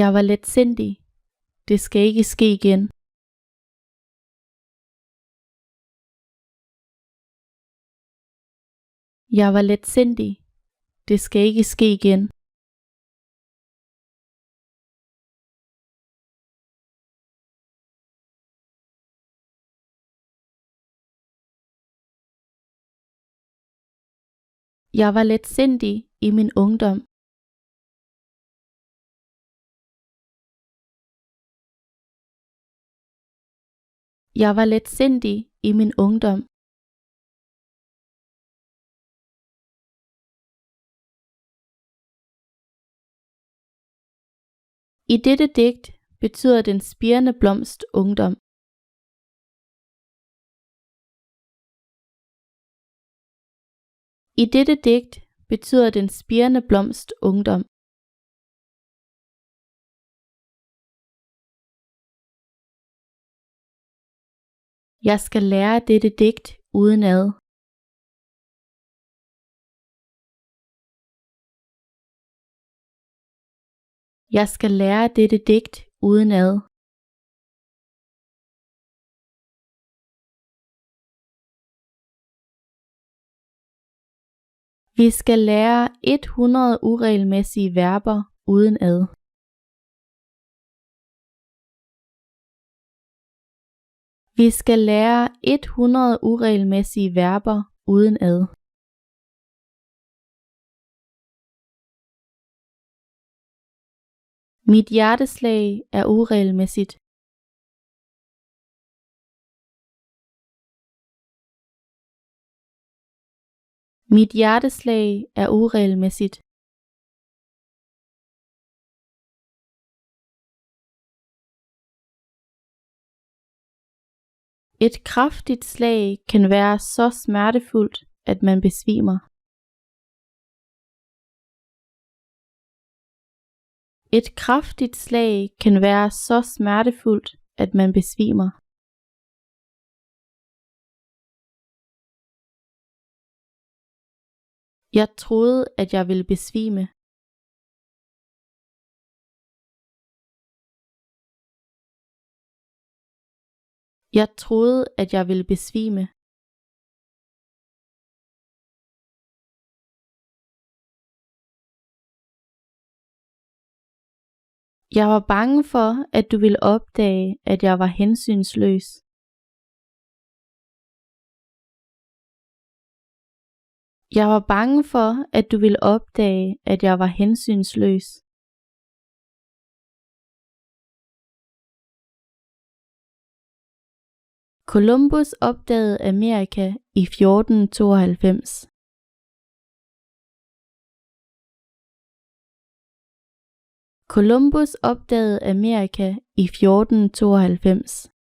Jeg var letsindig. Det skal ikke ske igen. Jeg var letsindig. Det skal ikke ske igen. Jeg var letsindig i min ungdom. Jeg var letsindig i min ungdom. I dette digt betyder den spirende blomst ungdom. I dette digt betyder den spirende blomst ungdom. Jeg skal lære dette digt udenad. Jeg skal lære dette digt udenad. Vi skal lære 100 uregelmæssige verber udenad. Vi skal lære 100 uregelmæssige verber udenad. Mit hjerteslag er uregelmæssigt. Mit hjerteslag er uregelmæssigt. Et kraftigt slag kan være så smertefuldt, at man besvimer. Et kraftigt slag kan være så smertefuldt, at man besvimer. Jeg troede, at jeg ville besvime. Jeg troede, at jeg ville besvime. Jeg var bange for, at du ville opdage, at jeg var hensynsløs. Jeg var bange for, at du ville opdage, at jeg var hensynsløs. Columbus opdagede Amerika i 1492. Columbus opdagede Amerika i 1492.